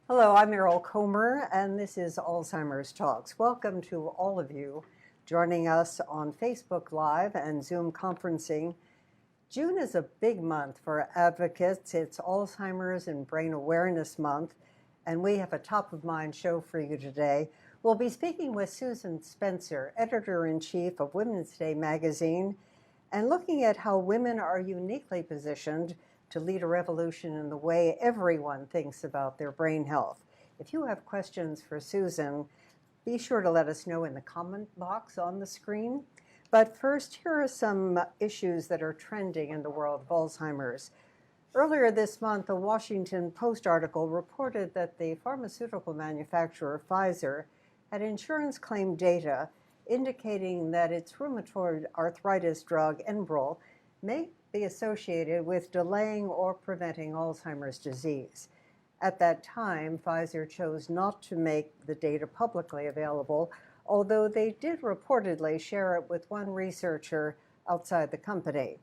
Hello, I'm Meryl Comer, and this is Alzheimer's Talks. Welcome to all of you joining us on Facebook Live and Zoom conferencing. June is a big month for advocates. It's Alzheimer's and Brain Awareness Month, and we have a top-of-mind show for you today. We'll be speaking with Susan Spencer, Editor-in-Chief of Women's Day magazine, and looking at how women are uniquely positioned to lead a revolution in the way everyone thinks about their brain health. If you have questions for Susan, be sure to let us know in the comment box on the screen. But first, here are some issues that are trending in the world of Alzheimer's. Earlier this month, a Washington Post article reported that the pharmaceutical manufacturer Pfizer had insurance claim data indicating that its rheumatoid arthritis drug Enbrel may be associated with delaying or preventing Alzheimer's disease. At that time, Pfizer chose not to make the data publicly available, although they did reportedly share it with one researcher outside the company.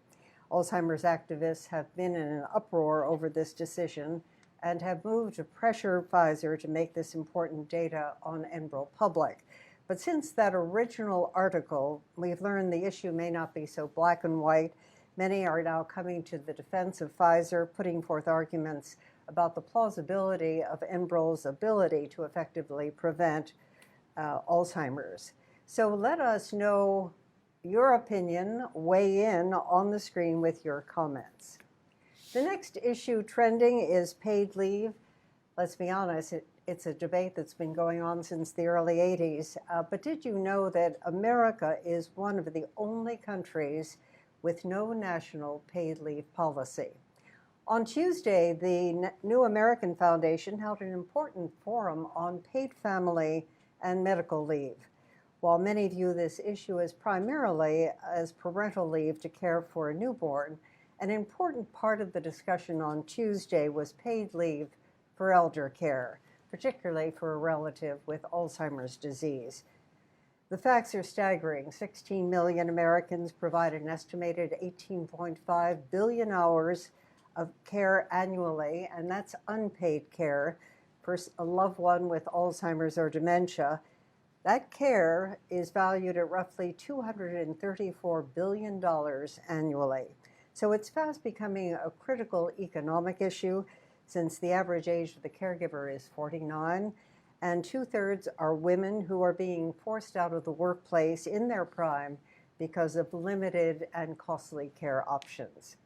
Alzheimer's activists have been in an uproar over this decision and have moved to pressure Pfizer to make this important data on Enbrel public. But since that original article, we've learned the issue may not be so black and white. Many are now coming to the defense of Pfizer, putting forth arguments about the plausibility of Enbrel's ability to effectively prevent Alzheimer's. So let us know your opinion. Weigh in on the screen with your comments. The next issue trending is paid leave. Let's be honest, it's a debate that's been going on since the early 80s. But did you know that America is one of the only countries with no national paid leave policy? On Tuesday, the New American Foundation held an important forum on paid family and medical leave. While many view this issue as primarily as parental leave to care for a newborn, an important part of the discussion on Tuesday was paid leave for elder care, particularly for a relative with Alzheimer's disease. The facts are staggering. 16 million Americans provide an estimated 18.5 billion hours of care annually, and that's unpaid care for a loved one with Alzheimer's or dementia. That care is valued at roughly $234 billion annually. So it's fast becoming a critical economic issue since the average age of the caregiver is 49. And 2/3 are women who are being forced out of the workplace in their prime because of limited and costly care options.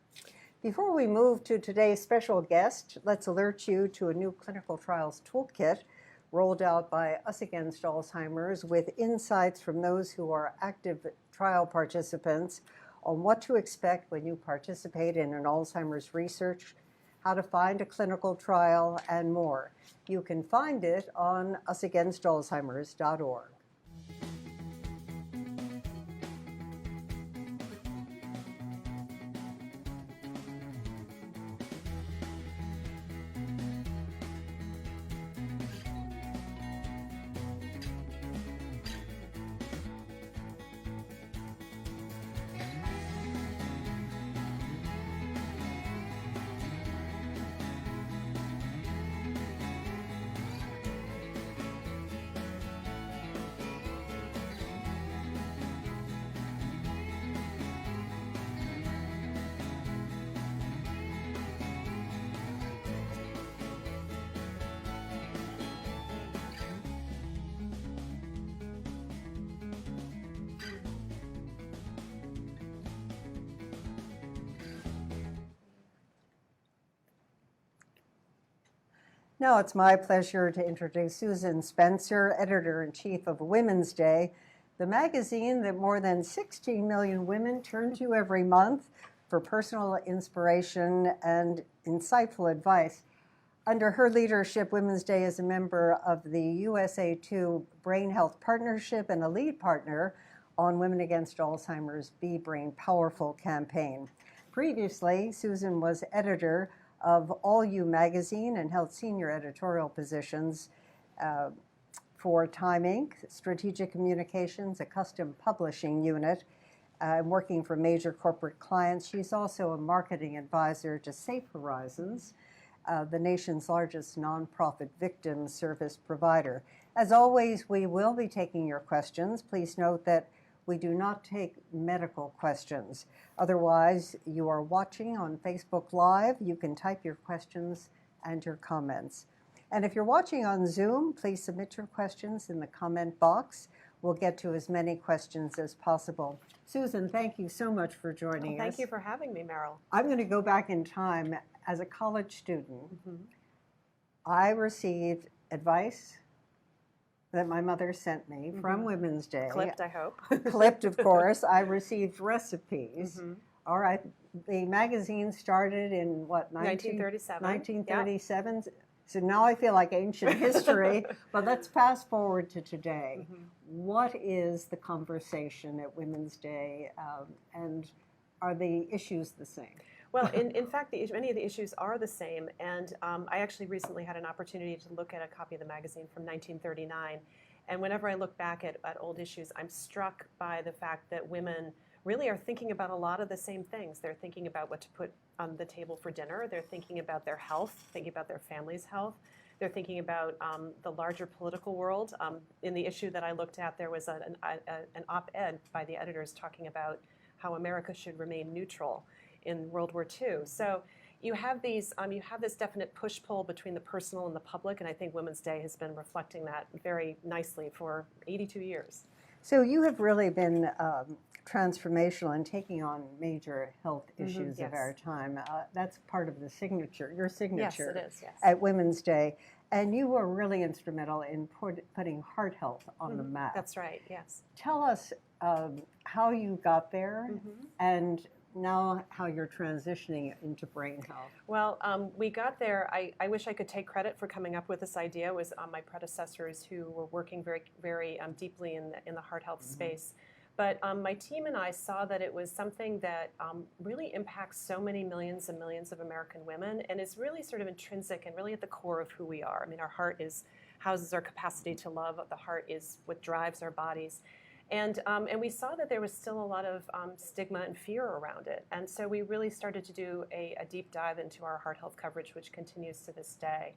Before we move to today's special guest, let's alert you to a new clinical trials toolkit rolled out by Us Against Alzheimer's with insights from those who are active trial participants on what to expect when you participate in an Alzheimer's research, how to find a clinical trial, and more. You can find it on usagainstalzheimers.org. Now it's my pleasure to introduce Susan Spencer, Editor-in-Chief of Women's Day, the magazine that more than 16 million women turn to every month for personal inspiration and insightful advice. Under her leadership, Women's Day is a member of the USA2 Brain Health Partnership and a lead partner on Women Against Alzheimer's Be Brain Powerful campaign. Previously, Susan was editor of All You magazine and held senior editorial positions for Time Inc., Strategic Communications, a custom publishing unit, working for major corporate clients. She's also a marketing advisor to Safe Horizons, the nation's largest nonprofit victim service provider. As always, we will be taking your questions. Please note that we do not take medical questions. Otherwise, you are watching on Facebook Live. You can type your questions and your comments. And if you're watching on Zoom, please submit your questions in the comment box. We'll get to as many questions as possible. Susan, thank you so much for joining us. Thank you for having me, Meryl. I'm going to go back in time. As a college student, I received advice that my mother sent me from Women's Day. Clipped, I hope. Clipped, of course. I received recipes. All right. The magazine started in what, 1937. 1937. Yep. So now I feel like ancient history, but let's fast forward to today. What is the conversation at Women's Day, and are the issues the same? Well, in fact, many of the issues are the same, and I actually recently had an opportunity to look at a copy of the magazine from 1939, and whenever I look back at old issues, I'm struck by the fact that women really are thinking about a lot of the same things. They're thinking about what to put on the table for dinner. They're thinking about their health, thinking about their family's health. They're thinking about the larger political world. In the issue that I looked at, there was an op-ed by the editors talking about how America should remain neutral in World War II. So you have these, you have this definite push-pull between the personal and the public, and I think Women's Day has been reflecting that very nicely for 82 years. So you have really been transformational in taking on major health issues of our time. That's part of the signature, your signature Yes, it is, yes. at Women's Day. And you were really instrumental in putting heart health on the map. That's right, yes. Tell us how you got there and now how you're transitioning into brain health. Well, we got there. I wish I could take credit for coming up with this idea. It was my predecessors who were working very, very deeply in the heart health space. But my team and I saw that it was something that really impacts so many millions and millions of American women and is really sort of intrinsic and really at the core of who we are. I mean, our heart houses our capacity to love. The heart is what drives our bodies. And we saw that there was still a lot of stigma and fear around it. And so we really started to do a deep dive into our heart health coverage, which continues to this day.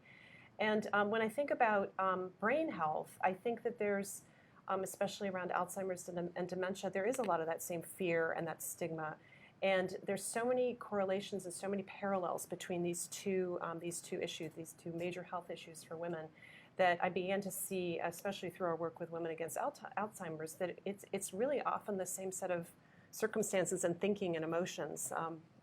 And when I think about brain health, I think that there's, especially around Alzheimer's and dementia, there is a lot of that same fear and that stigma. And there's so many correlations and so many parallels between these two issues, these two major health issues for women, that I began to see, especially through our work with Women Against Alzheimer's, that it's really often the same set of circumstances and thinking and emotions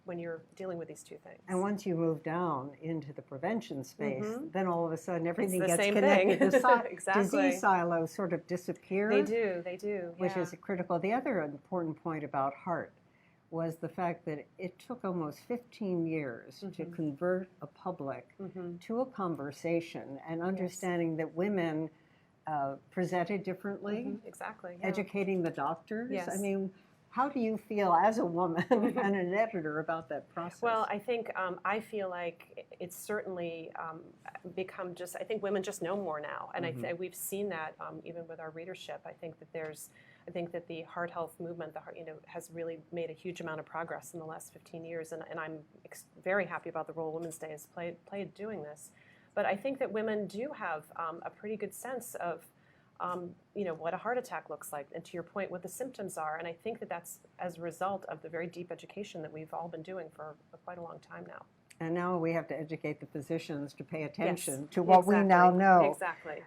when you're dealing with these two things. And once you move down into the prevention space, then all of a sudden everything gets same connected. thing. The Exactly. disease silos sort of disappear. They do. Which is critical. The other important point about heart was the fact that it took almost 15 years to convert a public to a conversation and understanding that women presented differently. Exactly. Yeah. Educating the doctors. Yes. I mean, how do you feel as a woman and an editor about that process? Well, I think I feel like it's certainly become I think women just know more now, and we've seen that even with our readership. I think that the heart health movement, has really made a huge amount of progress in the last 15 years, and I'm very happy about the role Women's Day has played doing this. But I think that women do have a pretty good sense of what a heart attack looks like, and to your point, what the symptoms are. And I think that that's as a result of the very deep education that we've all been doing for quite a long time now. And now we have to educate the physicians to pay attention to what we now know. Exactly.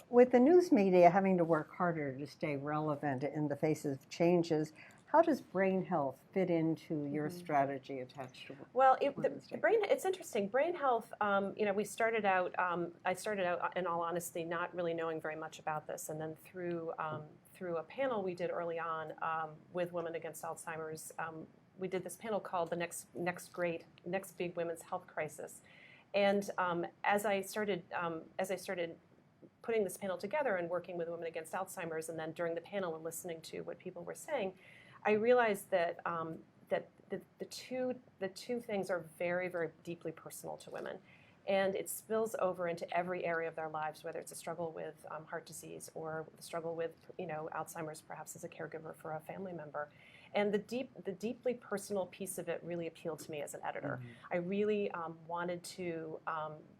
With the news media having to work harder to stay relevant in the face of changes, how does brain health fit into your strategy attached to Well, it's interesting. Brain health, we started out, I started out, in all honesty, not really knowing very much about this. And then through a panel we did early on with Women Against Alzheimer's, we did this panel called The Next Big Women's Health Crisis. And as I started putting this panel together and working with Women Against Alzheimer's, and then during the panel and listening to what people were saying, I realized that the two things are very, very deeply personal to women, and it spills over into every area of their lives, whether it's a struggle with heart disease or the struggle with Alzheimer's, perhaps as a caregiver for a family member. And the deeply personal piece of it really appealed to me as an editor. I really wanted to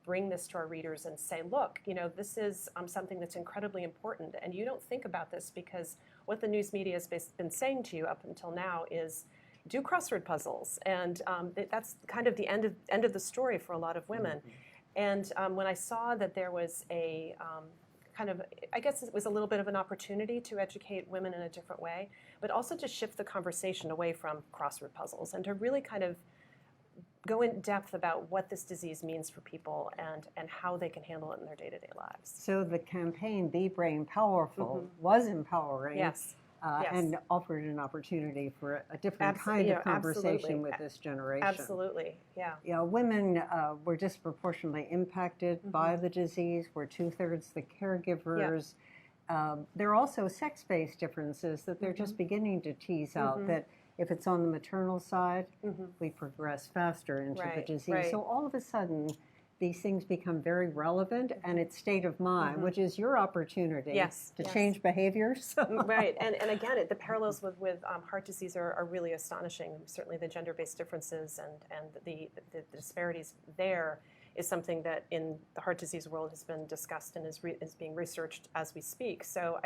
bring this to our readers and say, look, this is something that's incredibly important, and you don't think about this because what the news media has been saying to you up until now is do crossword puzzles, and that's kind of the end of the story for a lot of women. And when I saw that there was a I guess it was a little bit of an opportunity to educate women in a different way, but also to shift the conversation away from crossword puzzles and to really kind of go in depth about what this disease means for people and how they can handle it in their day-to-day lives. So the campaign, Be Brain Powerful, was empowering. Yes. Yes. And offered an opportunity for a different kind of conversation with this generation. Absolutely, yeah. Women were disproportionately impacted by the disease. We're 2/3 the caregivers. There are also sex-based differences that they're just beginning to tease out, that if it's on the maternal side, we progress faster into the disease. So all of a sudden, these things become very relevant, and it's state of mind, which is your opportunity to change behaviors. Right, and again, the parallels with heart disease are really astonishing. Certainly the gender-based differences and the disparities there is something that in the heart disease world has been discussed and is being researched as we speak. So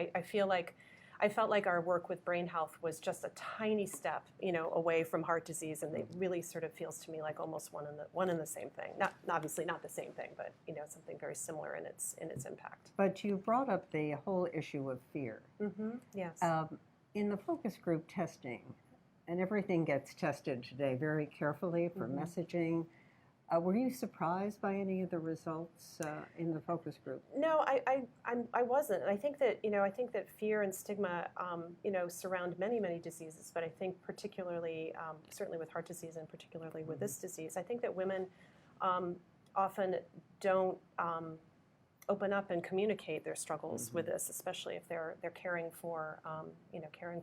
I felt like our work with brain health was just a tiny step, away from heart disease, and it really sort of feels to me like almost one and the same thing. Not obviously not the same thing, but something very similar in its impact. But you brought up the whole issue of fear. Yes. In the focus group testing, and everything gets tested today very carefully for messaging. Were you surprised by any of the results in the focus group? No, I wasn't. And I think that fear and stigma, surround many diseases. But I think particularly, certainly with heart disease, and particularly with this disease, I think that women often don't open up and communicate their struggles with this, especially if they're caring for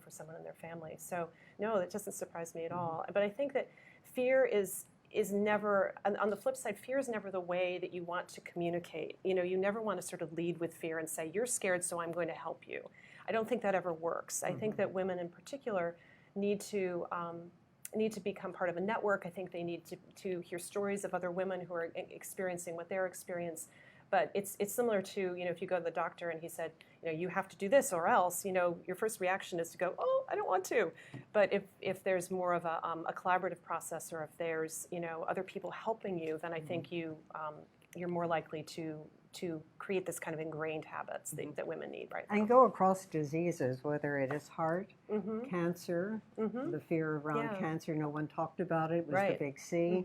someone in their family. So no, that doesn't surprise me at all. But I think that fear is never, on the flip side, fear is never the way that you want to communicate. You never want to sort of lead with fear and say, you're scared, so I'm going to help you. I don't think that ever works. I think that women in particular need to become part of a network. I think they need to hear stories of other women who are experiencing what they're experiencing. But it's similar to, if you go to the doctor and he said, you have to do this or else, your first reaction is to go, oh, I don't want to. But if there's more of a collaborative process, or if there's, other people helping you, then I think you're more likely to create this kind of ingrained habits that women need right now. And go across diseases, whether it is heart, cancer, the fear around cancer, no one talked about it, was the big C,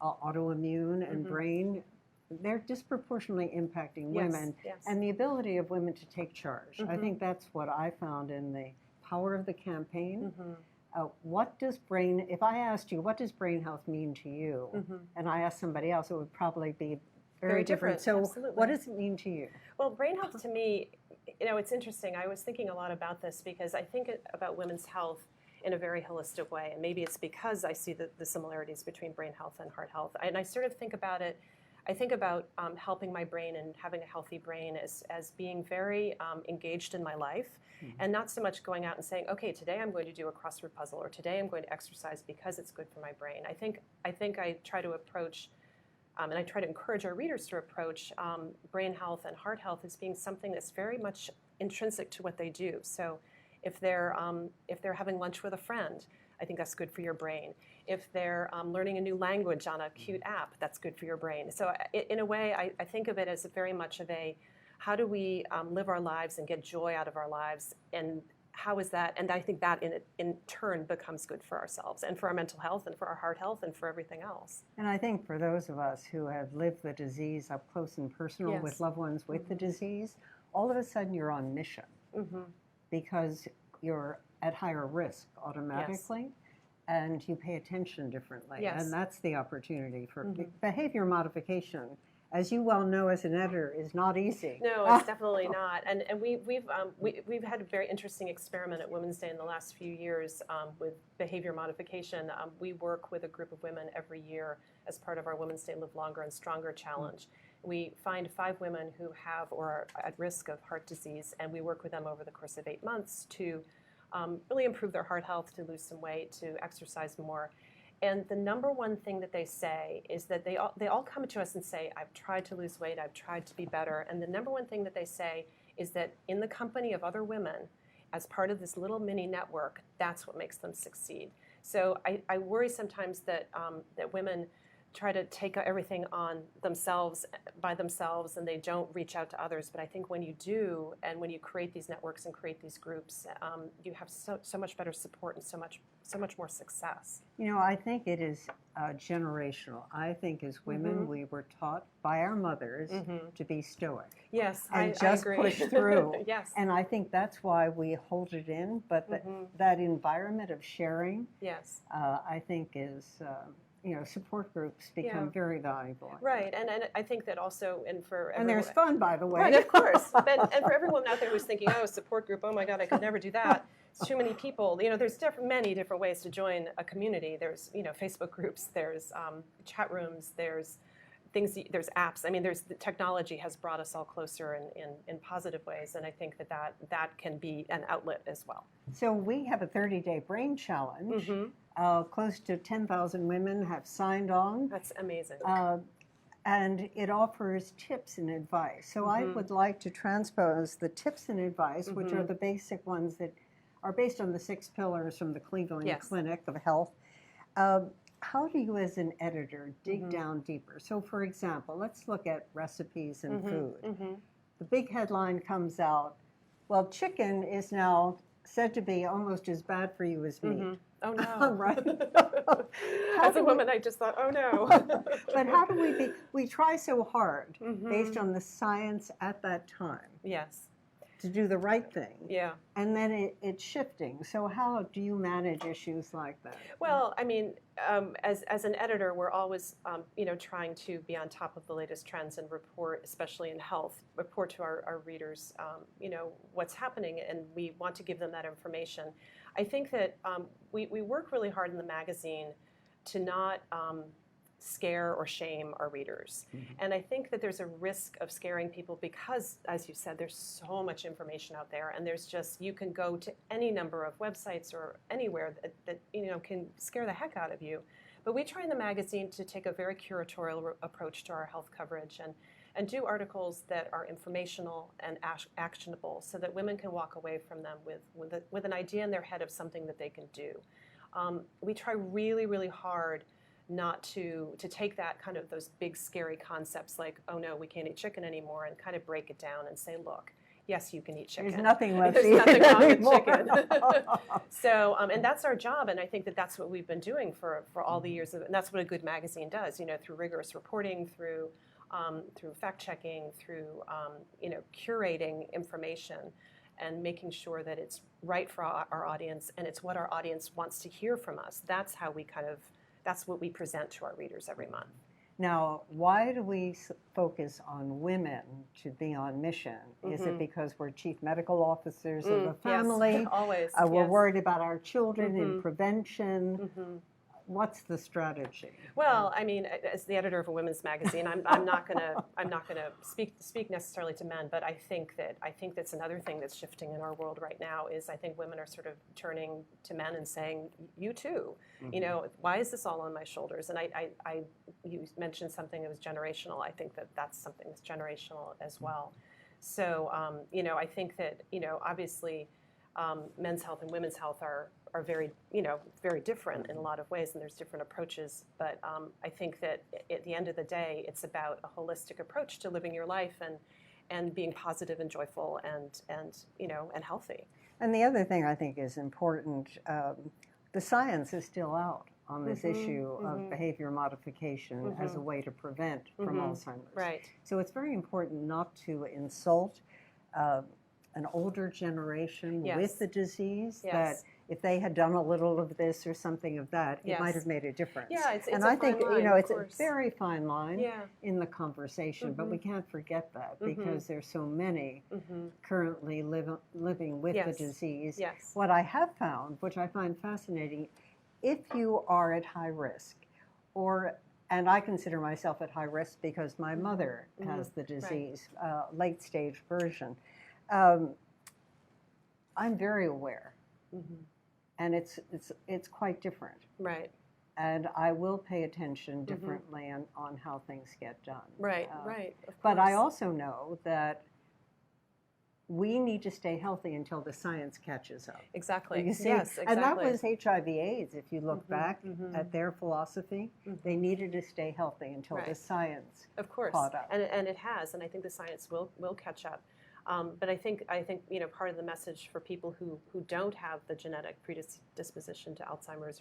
autoimmune and brain. They're disproportionately impacting women, and the ability of women to take charge. I think that's what I found in the power of the campaign. If I asked you, what does brain health mean to you? And I asked somebody else, it would probably be very different. So absolutely. What does it mean to you? Well, brain health to me, it's interesting. I was thinking a lot about this because I think about women's health in a very holistic way. And maybe it's because I see the similarities between brain health and heart health. And I sort of think about it, I think about helping my brain and having a healthy brain as being very engaged in my life, and not so much going out and saying, okay, today I'm going to do a crossword puzzle, or today I'm going to exercise because it's good for my brain. I think I try to approach, and I try to encourage our readers to approach brain health and heart health as being something that's very much intrinsic to what they do. So if they're having lunch with a friend, I think that's good for your brain. If they're learning a new language on a cute app, that's good for your brain. So in a way, I think of it as very much of a, how do we live our lives and get joy out of our lives, and how is that? And I think that in turn becomes good for ourselves and for our mental health and for our heart health and for everything else. And I think for those of us who have lived the disease up close and personal with loved ones with the disease, all of a sudden you're on mission because you're at higher risk automatically, and you pay attention differently. And that's the opportunity for behavior modification. As you well know as an editor, is not easy. No, it's definitely not. And we've had a very interesting experiment at Women's Day in the last few years with behavior modification. We work with a group of women every year as part of our Women's Day Live Longer and Stronger Challenge. We find 5 women who have or are at risk of heart disease, and we work with them over the course of 8 months to really improve their heart health, to lose some weight, to exercise more. And the number one thing that they say is that they all come to us and say, I've tried to lose weight, I've tried to be better. And the number one thing that they say is that in the company of other women, as part of this little mini network, that's what makes them succeed. So I worry sometimes that women try to take everything on themselves by themselves, and they don't reach out to others. But I think when you do, and when you create these networks and create these groups, you have so much better support and so much more success. You know, I think it is generational. I think as women, we were taught by our mothers to be stoic. Yes, and I just agree. push through. Yes. And I think that's why we hold it in. But that environment of sharing, yes, I think is. Support groups become very valuable. Right, and I think that also, and there's fun, by the way. Right, of course. And for everyone out there who's thinking, oh, support group, oh my God, I could never do that. It's too many people. There's many different ways to join a community. There's Facebook groups, there's chat rooms, there's things, there's apps. I mean, the technology has brought us all closer in positive ways, and I think that can be an outlet as well. So we have a 30-day brain challenge. Close to 10,000 women have signed on. That's amazing. And it offers tips and advice. So I would like to transpose the tips and advice, which are the basic ones that are based on the 6 pillars from the Cleveland Clinic of Health. How do you, as an editor, dig down deeper? So, for example, let's look at recipes and food. The big headline comes out, well, chicken is now said to be almost as bad for you as meat. Oh no! Right. As a woman, I just thought, oh no. But how do we try so hard based on the science at that time? Yes. To do the right thing. Yeah. And then it's shifting. So how do you manage issues like that? Well, I mean, as an editor, we're always, trying to be on top of the latest trends and report, especially in health, report to our readers, what's happening, and we want to give them that information. I think that we work really hard in the magazine to not scare or shame our readers. And I think that there's a risk of scaring people because, as you said, there's so much information out there, and there's just, you can go to any number of websites or anywhere that can scare the heck out of you. But we try in the magazine to take a very curatorial approach to our health coverage and do articles that are informational and actionable so that women can walk away from them with an idea in their head of something that they can do. We try really, really hard not to take that kind of those big scary concepts like, oh no, we can't eat chicken anymore, and kind of break it down and say, look, yes, you can eat chicken. There's nothing left There's to eat nothing wrong anymore. with chicken. So, and that's our job, and I think that that's what we've been doing for all the years, and that's what a good magazine does, through rigorous reporting, through fact-checking, through curating information and making sure that it's right for our audience and it's what our audience wants to hear from us. That's how that's what we present to our readers every month. Now, why do we focus on women to be on mission? Is it because we're chief medical officers of the family? Yes, always. We're worried about our children in prevention. What's the strategy? Well, I mean, as the editor of a women's magazine, I'm not gonna speak necessarily to men, but I think that's another thing that's shifting in our world right now is I think women are sort of turning to men and saying, you too, why is this all on my shoulders? And you mentioned something that was generational. I think that's something that's generational as well. So I think that obviously men's health and women's health are very, very different in a lot of ways, and there's different approaches. But I think that at the end of the day, it's about a holistic approach to living your life and being positive and joyful and healthy. And the other thing I think is important, the science is still out on this issue of behavior modification as a way to prevent from Alzheimer's. Right. So it's very important not to insult an older generation with the disease, that if they had done a little of this or something of that, it might have made a difference. Yeah, it's and a I think fine line, it's of a course. very fine line in the conversation, but we can't forget that because there's so many currently living with the disease. Yes. What I have found, which I find fascinating, if you are at high risk, and I consider myself at high risk because my mother has the disease, late stage version. I'm very aware And it's quite different. Right. And I will pay attention differently on how things get done. Right, right. Of But I course. also know that we need to stay healthy until the science catches up. Exactly. You see? Yes, exactly. And that was HIV/AIDS. If you look back at their philosophy, they needed to stay healthy until the science of course, caught up. and it has, and I think the science will catch up. But I think part of the message for people who don't have the genetic predisposition to Alzheimer's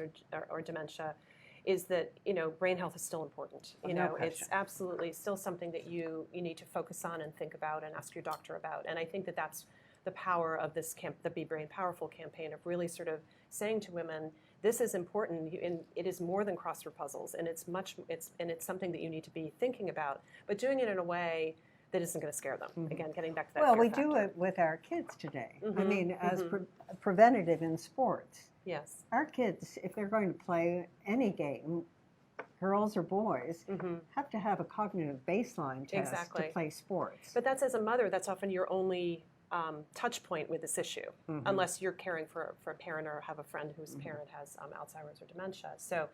or dementia is that brain health is still important. It's absolutely still something that you need to focus on and think about and ask your doctor about. And I think that that's the power of this the Be Brain Powerful campaign, of really sort of saying to women, this is important, and it is more than crossword puzzles, and it's something that you need to be thinking about, but doing it in a way that isn't going to scare them. Again, getting back to that. Well, fear we factor. do it with our kids today. I mean, as preventative in sports. Yes. Our kids, if they're going to play any game, girls or boys, have to have a cognitive baseline test to play sports. But that's, as a mother, that's often your only touch point with this issue, unless you're caring for a parent or have a friend whose parent has Alzheimer's or dementia. So,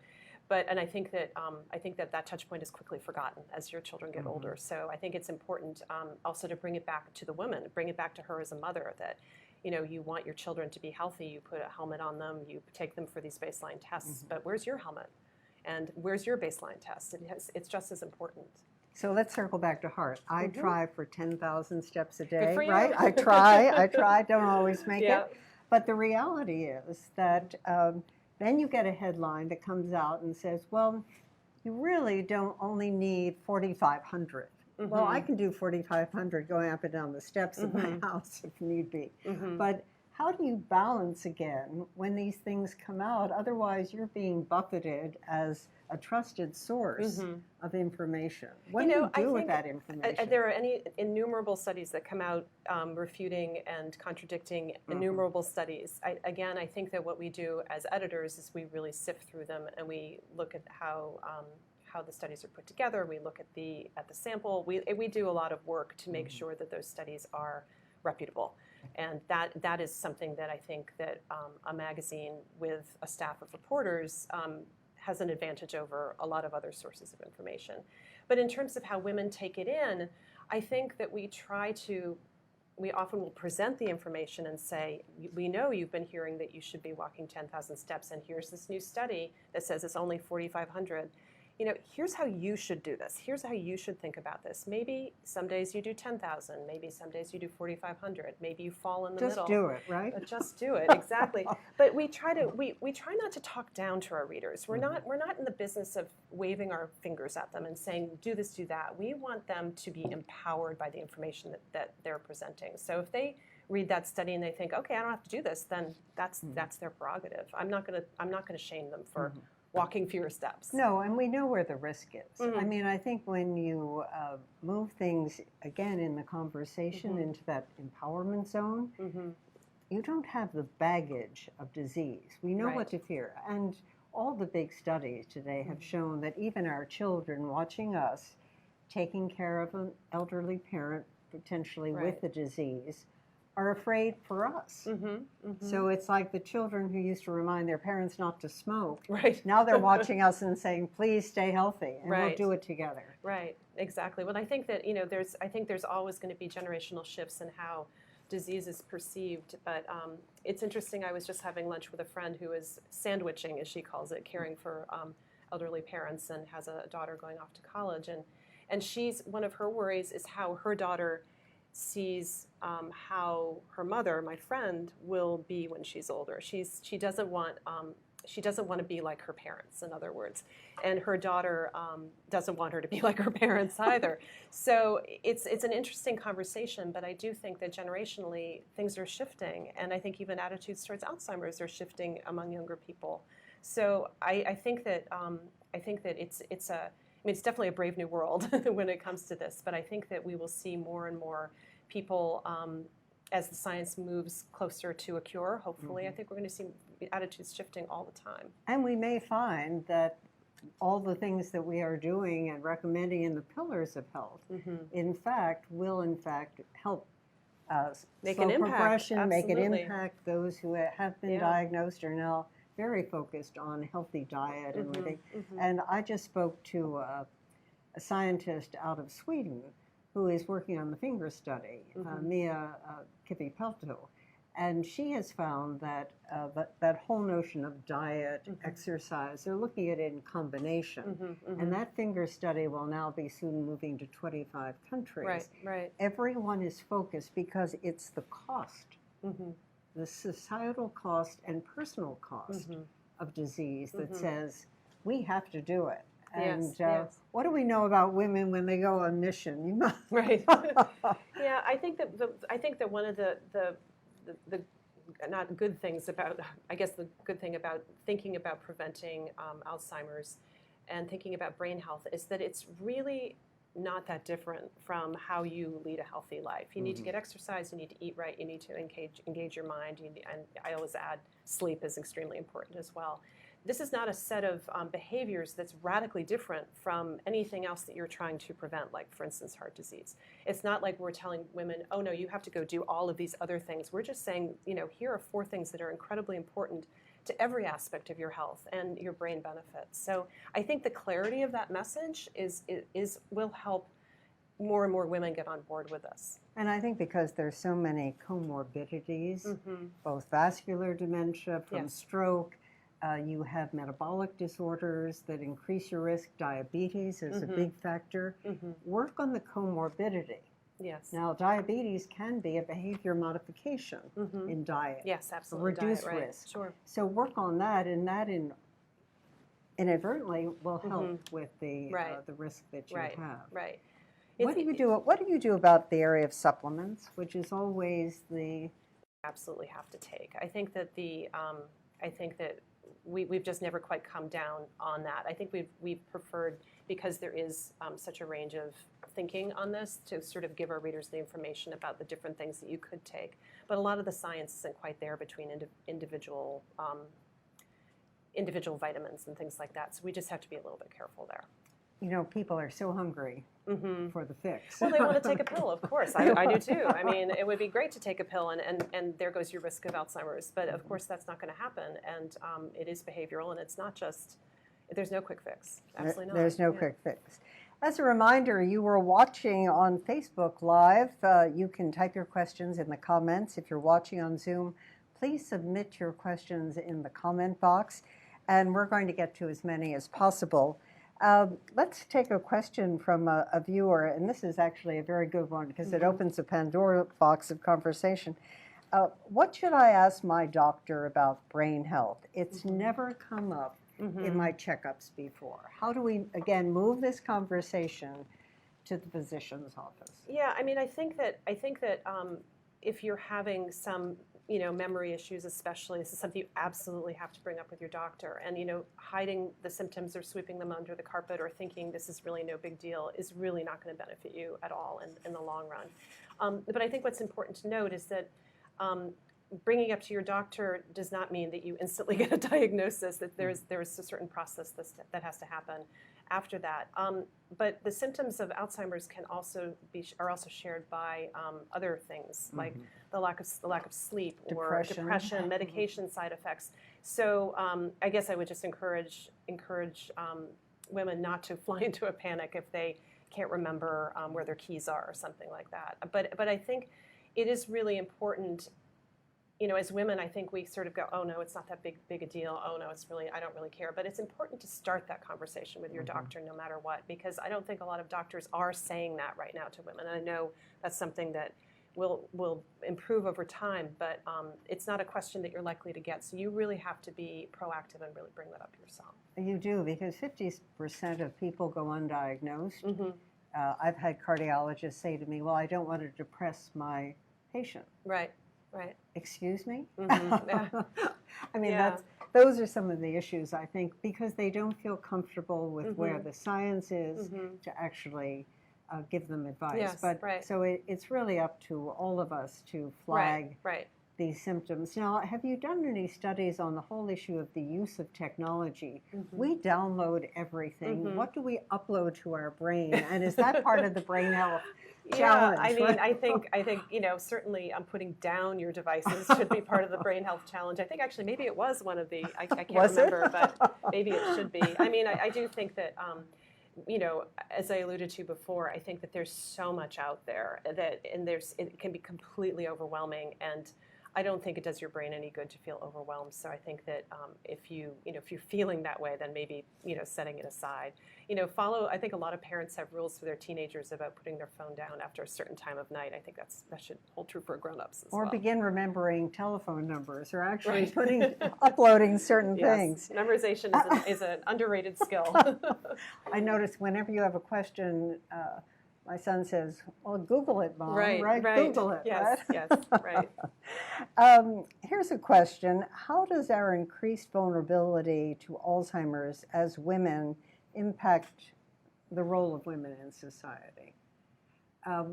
and I think that touch point is quickly forgotten as your children get older. So I think it's important also to bring it back to the woman, bring it back to her as a mother, that you want your children to be healthy. You put a helmet on them. You take them for these baseline tests. But where's your helmet? And where's your baseline test? It's just as important. So let's circle back to heart. I try for 10,000 steps a day, Good for you. right? I try, don't always make it. But the reality is that then you get a headline that comes out and says, well, you really don't only need 4,500. Well, I can do 4,500 going up and down the steps of my house if need be. But how do you balance again when these things come out? Otherwise, you're being buffeted as a trusted source of information. What do you do with that information? There are innumerable studies that come out refuting and contradicting innumerable studies. I think that what we do as editors is we really sift through them, and we look at how the studies are put together. We look at the sample. We do a lot of work to make sure that those studies are reputable, and that is something that I think that a magazine with a staff of reporters has an advantage over a lot of other sources of information. But in terms of how women take it in, I think that we often will present the information and say, we know you've been hearing that you should be walking 10,000 steps, and here's this new study that says it's only 4,500. Here's how you should do this. Here's how you should think about this. Maybe some days you do 10,000. Maybe some days you do 4,500. Maybe you fall in the middle. Just do it, right? But just do it, exactly. But we try not to talk down to our readers. We're not in the business of waving our fingers at them and saying, do this, do that. We want them to be empowered by the information that they're presenting. So if they read that study and they think, okay, I don't have to do this, then that's their prerogative. I'm not gonna shame them for walking fewer steps. No, and we know where the risk is. I mean, I think when you move things, again, in the conversation into that empowerment zone, you don't have the baggage of disease. We know what to fear. And all the big studies today have shown that even our children watching us, taking care of an elderly parent, potentially with the disease, are afraid for us. So it's like the children who used to remind their parents not to smoke. Now they're watching us and saying, please stay healthy, and we'll do it together. Right, exactly. Well, I think that there's always going to be generational shifts in how disease is perceived. But it's interesting, I was just having lunch with a friend who is sandwiching, as she calls it, caring for elderly parents, and has a daughter going off to college. And she's, one of her worries is how her daughter sees how her mother, my friend, will be when she's older. She doesn't want to be like her parents, in other words, and her daughter doesn't want her to be like her parents either. So it's an interesting conversation, but I do think that generationally things are shifting, and I think even attitudes towards Alzheimer's are shifting among younger people. So I think that it's definitely a brave new world when it comes to this, but I think that we will see more and more people as the science moves closer to a cure, hopefully. I think we're going to see attitudes shifting all the time. And we may find that all the things that we are doing and recommending in the pillars of health, will in fact help Make slow an impact, progression, make an absolutely. impact. Those who have been Yeah. diagnosed are now very focused on healthy diet and living. And I just spoke to a scientist out of Sweden who is working on the finger study, Mia Kivipelto. And she has found that that whole notion of diet, exercise, they're looking at it in combination. And that finger study will now be soon moving to 25 countries. Right, right. Everyone is focused because it's the cost, the societal cost and personal cost of disease that says we have to do it. And yes. what do we know about women when they go on mission? You must. Right. Yeah, I think that one of the not good things about, I guess the good thing about thinking about preventing Alzheimer's and thinking about brain health is that it's really not that different from how you lead a healthy life. You need to get exercise, you need to eat right, you need to engage your mind, and I always add sleep is extremely important as well. This is not a set of behaviors that's radically different from anything else that you're trying to prevent, like, for instance, heart disease. It's not like we're telling women, oh, no, you have to go do all of these other things. We're just saying, here are 4 things that are incredibly important to every aspect of your health and your brain benefits. So I think the clarity of that message will help more and more women get on board with this. And I think because there's so many comorbidities, both vascular dementia from stroke, you have metabolic disorders that increase your risk. Diabetes is a big factor. Work on the comorbidity. Yes. Now, diabetes can be a behavior modification in diet. Yes, absolutely. Reduce diet, right. risk. Sure. So work on that, and that inadvertently will help with the risk that you have. Right. What do you do? What do you do about the area of supplements, which is always the absolutely have to take? I think that we've just never quite come down on that. I think we've preferred, because there is such a range of thinking on this, to sort of give our readers the information about the different things that you could take. But a lot of the science isn't quite there between individual vitamins and things like that. So we just have to be a little bit careful there. People are so hungry for the fix. Well, they want to take a pill, of course. I do too. I mean, it would be great to take a pill, and there goes your risk of Alzheimer's. But of course, that's not going to happen. And it is behavioral, and it's not just, there's no quick fix. Absolutely not. There's no quick fix. As a reminder, you were watching on Facebook Live. You can type your questions in the comments. If you're watching on Zoom, please submit your questions in the comment box, and we're going to get to as many as possible. Let's take a question from a viewer, and this is actually a very good one because it opens a Pandora box of conversation. What should I ask my doctor about brain health? It's never come up in my checkups before. How do we, again, move this conversation to the physician's office? Yeah, I mean, I think that if you're having some memory issues especially, this is something you absolutely have to bring up with your doctor. And, hiding the symptoms or sweeping them under the carpet or thinking this is really no big deal is really not going to benefit you at all in the long run. But I think what's important to note is that bringing up to your doctor does not mean that you instantly get a diagnosis, that there's a certain process that has to happen after that. But the symptoms of Alzheimer's are also shared by other things, like the lack of sleep or depression, medication side effects. So I guess I would just encourage women not to fly into a panic if they can't remember where their keys are or something like that. But I think it is really important. As women, I think we sort of go, oh no, it's not that big a deal. Oh no, I don't really care. But it's important to start that conversation with your doctor no matter what, because I don't think a lot of doctors are saying that right now to women. And I know that's something that will improve over time, but it's not a question that you're likely to get. So you really have to be proactive and really bring that up yourself. You do, because 50% of people go undiagnosed. I've had cardiologists say to me, well, I don't want to depress my patient. Right. Excuse me? Yeah. I mean, those are some of the issues, I think, because they don't feel comfortable with where the science is to actually give them advice. Yes, but so it's really up to all of us to flag these symptoms. Now, have you done any studies on the whole issue of the use of technology? We download everything. What do we upload to our brain? And is that part of the brain health challenge. I mean, right? I think certainly putting down your devices should be part of the brain health challenge. I think actually maybe it was one of the I can't Was remember, it? but maybe it should be. I mean, I do think that as I alluded to before, I think that there's so much out there and it can be completely overwhelming, and I don't think it does your brain any good to feel overwhelmed. So I think that if you're feeling that way, then maybe setting it aside. I think a lot of parents have rules for their teenagers about putting their phone down after a certain time of night. I think that should hold true for grown-ups as well. Or begin remembering telephone numbers, or actually Right. uploading certain Yes. things. Memorization is an underrated skill. I notice whenever you have a question, my son says, "Well, Google it, Mom." Right. Google it. Yes. Right? Yes. Right. Here's a question: how does our increased vulnerability to Alzheimer's as women impact the role of women in society?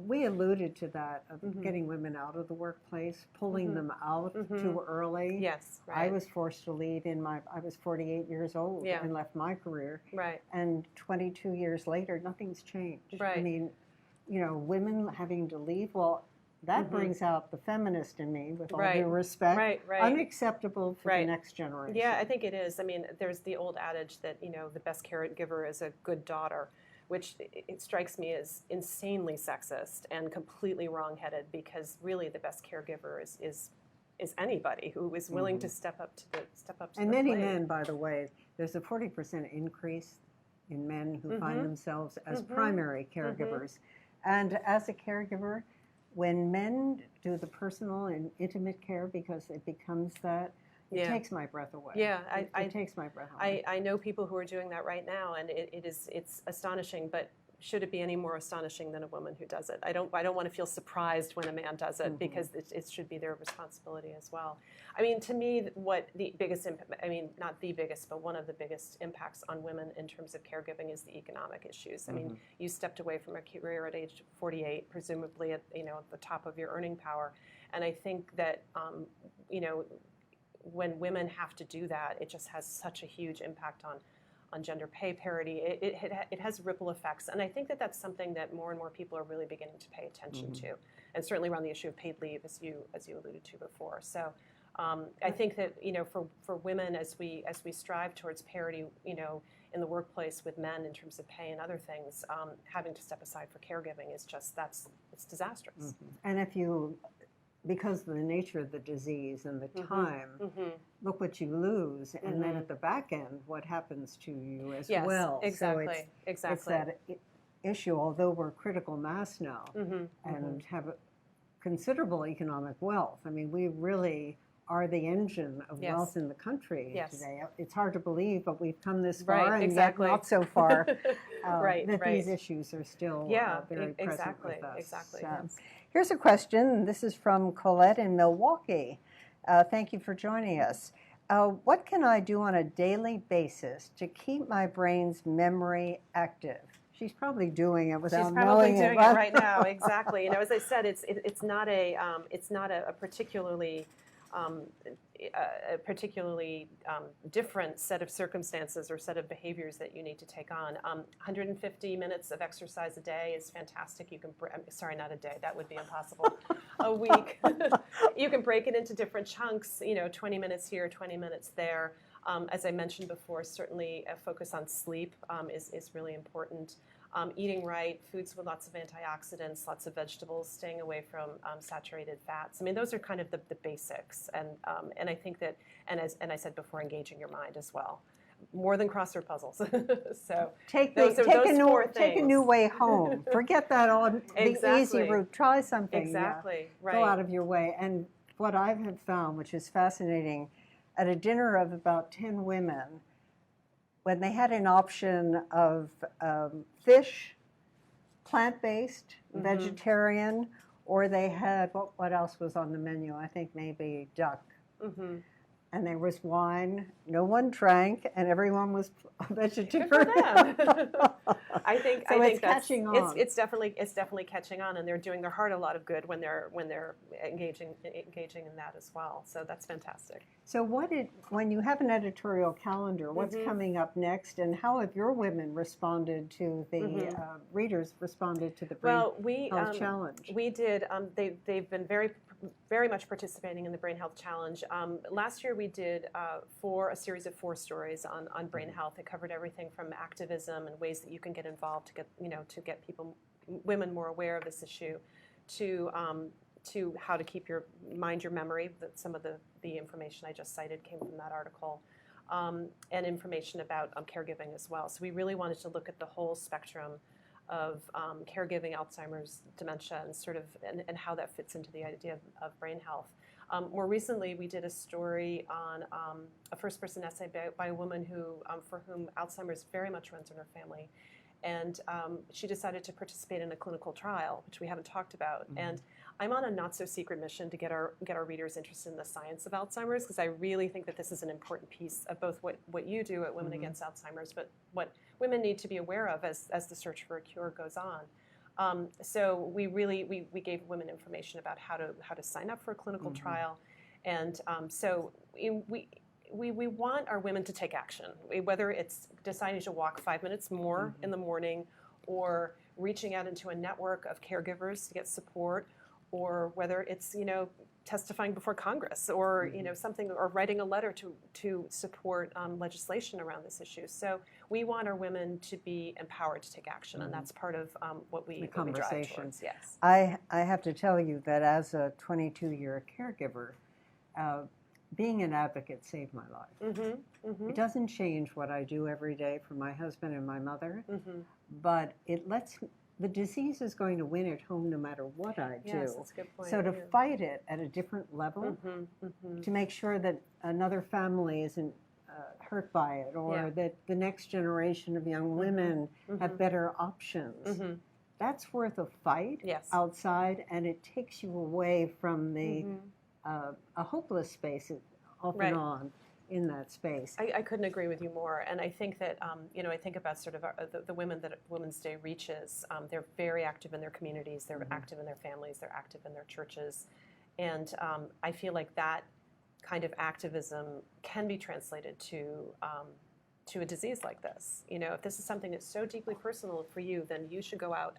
We alluded to that, of getting women out of the workplace, pulling them out too early. Yes, right. I was forced to leave I was 48 years old and left my career. Right. And 22 years later, nothing's changed. Right. I mean, women having to leave, well, that brings out the feminist in me, with all due respect. Right. Unacceptable for the next generation. Yeah, I think it is. I mean, there's the old adage that, the best caregiver is a good daughter, which it strikes me as insanely sexist and completely wrongheaded, because really the best caregiver is anybody who is willing to step up to and the many plate. men, by the way, there's a 40% increase in men who find themselves as primary caregivers. And as a caregiver, when men do the personal and intimate care, because it becomes that, it takes my breath away. Yeah, it takes my breath away. I know people who are doing that right now, and it's astonishing. But should it be any more astonishing than a woman who does it? I don't want to feel surprised when a man does it, because it should be their responsibility as well. I mean, to me, what the biggest not the biggest, but one of the biggest impacts on women in terms of caregiving is the economic issues. I mean, you stepped away from a career at age 48, presumably at the top of your earning power, and I think that when women have to do that, it just has such a huge impact on gender pay parity. It has ripple effects, and I think that that's something that more and more people are really beginning to pay attention to, and certainly around the issue of paid leave, as you alluded to before. So I think that for women, as we strive towards parity, in the workplace with men in terms of pay and other things, having to step aside for caregiving is just it's disastrous. And because of the nature of the disease and the time, look what you lose, and then at the back end, what happens to you as well. Exactly. So it's Exactly. that issue, although we're critical mass now and have a considerable economic wealth. I mean, we really are the engine of wealth in the country today. It's hard to believe, but we've come this far, and yet not so far. These issues are still very present with us. Exactly. Yes. Here's a question. This is from Colette in Milwaukee. Thank you for joining us. What can I do on a daily basis to keep my brain's memory active? She's probably doing it without knowing it. She's probably doing it right now. Exactly. As I said, it's not a particularly different set of circumstances or set of behaviors that you need to take on. 150 minutes of exercise a day is fantastic. You can, sorry, not a day, that would be impossible. A week. You can break it into different chunks, 20 minutes here, 20 minutes there. As I mentioned before, certainly a focus on sleep is really important. Eating right, foods with lots of antioxidants, lots of vegetables, staying away from saturated fats. I mean, those are kind of the basics, and I think that, and I said before, engaging your mind as well, more than crossword puzzles. So take a new way home. Forget that on the easy route. Try something. Exactly. Right. Go out of your way. And what I have found, which is fascinating, at a dinner of about 10 women, when they had an option of fish, plant-based, vegetarian, or they had, what else was on the menu? I think maybe duck. and there was wine. No one drank, and everyone was vegetarian. Good for them. I think so I think it's that's, catching on. It's definitely catching on, and they're doing their heart a lot of good when they're engaging in that as well. So that's fantastic. So when you have an editorial calendar, what's coming up next, and how have your women responded to the readers responded to the Brain Health Challenge? We did. They've been very much participating in the Brain Health Challenge. Last year we did a series of 4 stories on brain health. It covered everything from activism and ways that you can get involved to get women more aware of this issue, to how to keep your memory. That some of the information I just cited came from that article, and information about caregiving as well. So we really wanted to look at the whole spectrum of caregiving, Alzheimer's, dementia, and how that fits into the idea of brain health. More recently, we did a story on a first-person essay by a woman for whom Alzheimer's very much runs in her family, and she decided to participate in a clinical trial, which we haven't talked about. And I'm on a not-so-secret mission to get our readers interested in the science of Alzheimer's, because I really think that this is an important piece of both what you do at Women Against Alzheimer's, but what women need to be aware of as the search for a cure goes on. So we gave women information about how to sign up for a clinical trial, and so we want our women to take action, whether it's deciding to walk 5 minutes more in the morning, or reaching out into a network of caregivers to get support, or whether it's testifying before Congress, or something, or writing a letter to support legislation around this issue. So we want our women to be empowered to take action, and that's part of what we drive towards. Yes, I have to tell you that as a 22-year caregiver, being an advocate saved my life. It doesn't change what I do every day for my husband and my mother, but it lets the disease is going to win at home no matter what I do. Yes, that's a good point. So to fight it at a different level, to make sure that another family isn't hurt by it, or that the next generation of young women have better options, that's worth a fight outside, and it takes you away from the a hopeless space off and on in that space. I couldn't agree with you more, and I think that I think about sort of the women that Women's Day reaches. They're very active in their communities, they're active in their families, they're active in their churches, and I feel like that kind of activism can be translated to a disease like this. If this is something that's so deeply personal for you, then you should go out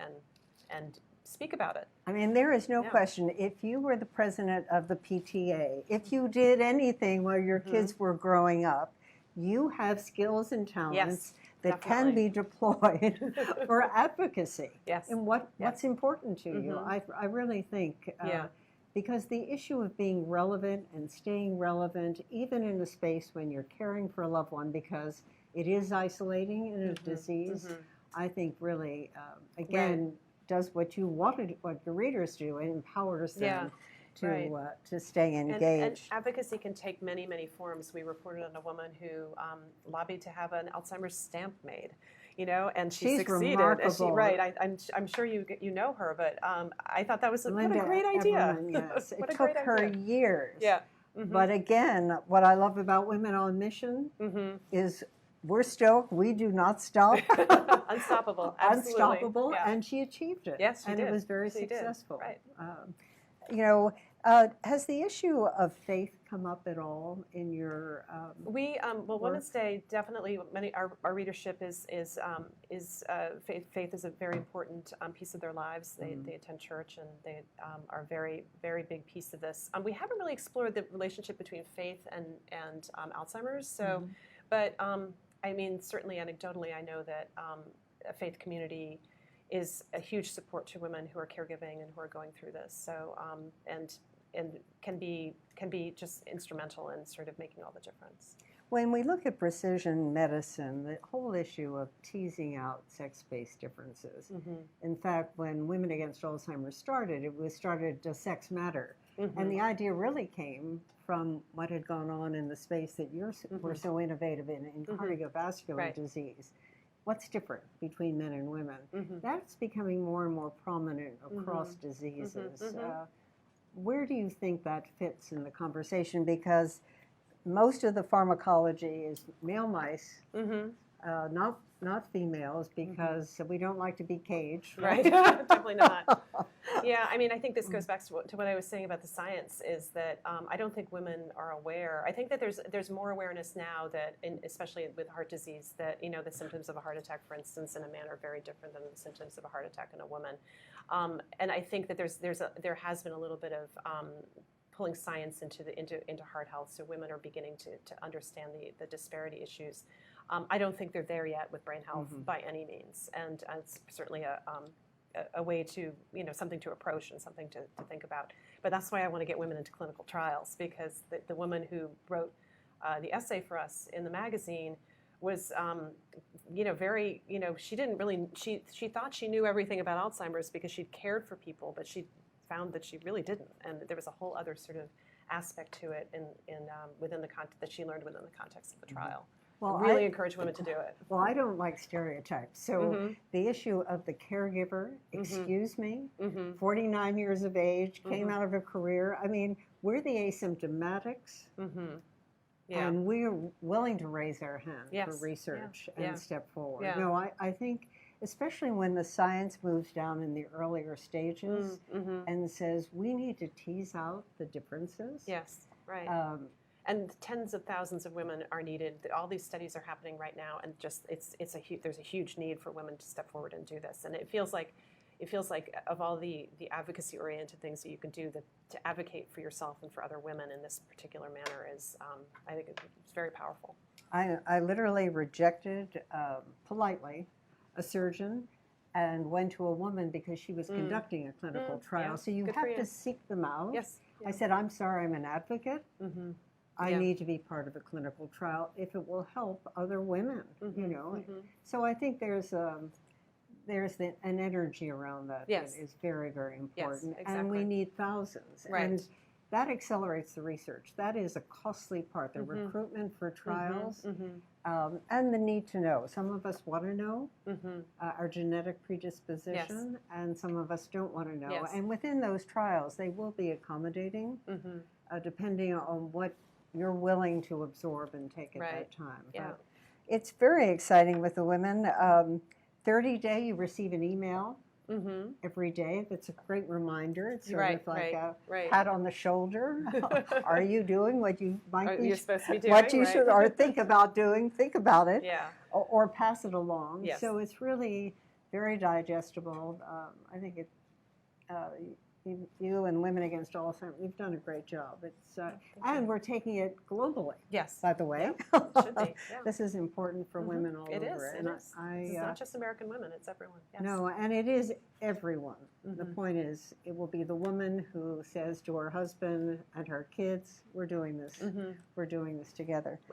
and speak about it. I mean, there is no question. If you were the president of the PTA, if you did anything while your kids were growing up, you have skills and talents that can be deployed for advocacy. And what's important to you. I really think, because the issue of being relevant and staying relevant, even in a space when you're caring for a loved one, because it is isolating in a disease, I think really, again, does what you wanted, what your readers do, and empowers them to stay engaged. And advocacy can take many, many forms. We reported on a woman who lobbied to have an Alzheimer's stamp made, and she succeeded. Remarkable. I'm sure you know her, but I thought that was what a great idea. Yes. It took her years. But again, what I love about Women on Mission is we're stoked. We do not stop. Unstoppable. Absolutely. Unstoppable. And she achieved it. Yes, she did. And it was very successful. Right. Has the issue of faith come up at all in your Women's Day, definitely, our readership is faith is a very important piece of their lives. They attend church, and they are a very, very big piece of this. We haven't really explored the relationship between faith and Alzheimer's, so, but I mean, certainly anecdotally, I know that a faith community is a huge support to women who are caregiving and who are going through this. So, and can be just instrumental in sort of making all the difference. When we look at precision medicine, the whole issue of teasing out sex-based differences. In fact, when Women Against Alzheimer's started, it was started, does sex matter? And the idea really came from what had gone on in the space that we're so innovative in cardiovascular disease. What's different between men and women? That's becoming more and more prominent across diseases. Where do you think that fits in the conversation? Because most of the pharmacology is male mice, Mm-hmm. not females, because we don't like to be caged. Right. Definitely not. Yeah, I mean, I think this goes back to what I was saying about the science, is that I don't think women are aware. I think that there's more awareness now that, especially with heart disease, that the symptoms of a heart attack, for instance, in a man are very different than the symptoms of a heart attack in a woman. And I think that there has been a little bit of pulling science into heart health, so women are beginning to understand the disparity issues. I don't think they're there yet with brain health by any means, and it's certainly a way to, something to approach and something to think about. But that's why I want to get women into clinical trials, because the woman who wrote the essay for us in the magazine was, very, she didn't really, she thought she knew everything about Alzheimer's because she'd cared for people, but she found that she really didn't, and there was a whole other sort of aspect to it within the that she learned within the context of the trial. Well, I really encourage women to do it. Well, I don't like stereotypes. So the issue of the caregiver, excuse me, 49 years of age, came out of a career. I mean, we're the asymptomatics, and we're willing to raise our hand for research and step forward. Yeah. No, I think, especially when the science moves down in the earlier stages and says we need to tease out the differences. Yes, right. And tens of thousands of women are needed. All these studies are happening right now, and just there's a huge need for women to step forward and do this. And it feels like of all the advocacy-oriented things that you can do, to advocate for yourself and for other women in this particular manner is, I think it's very powerful. I literally rejected politely a surgeon and went to a woman because she was conducting a clinical trial. Yeah. So you Good have to seek them out. Yes. Yeah. I said, I'm sorry, I'm an advocate. I need to be part of a clinical trial if it will help other women, So I think there's an energy around that that is very, very important. Yes, and we need thousands. Right. And that accelerates the research. That is a costly part, the recruitment for trials and the need to know. Some of us want to know our genetic predisposition, and some of us don't want to know. Yes. And within those trials, they will be accommodating depending on what you're willing to absorb and take at that time. Yeah. But it's very exciting with the women. 30-day, you receive an email every day. That's a great reminder. It's sort of like a pat on the shoulder. Are you doing what you might be? You're supposed to be doing what you should, or think about doing. Think about it. Yeah. Or pass it along. Yes. So it's really very digestible. I think it. You and Women Against Alzheimer's, you've done a great job. It's and we're taking it globally. Yes. By the way, should be. Yeah. This is important for women all over. It is. It's not just American women; it's everyone. Yes. No, and it is everyone. The point is, it will be the woman who says to her husband and her kids, "We're doing this. We're doing this together."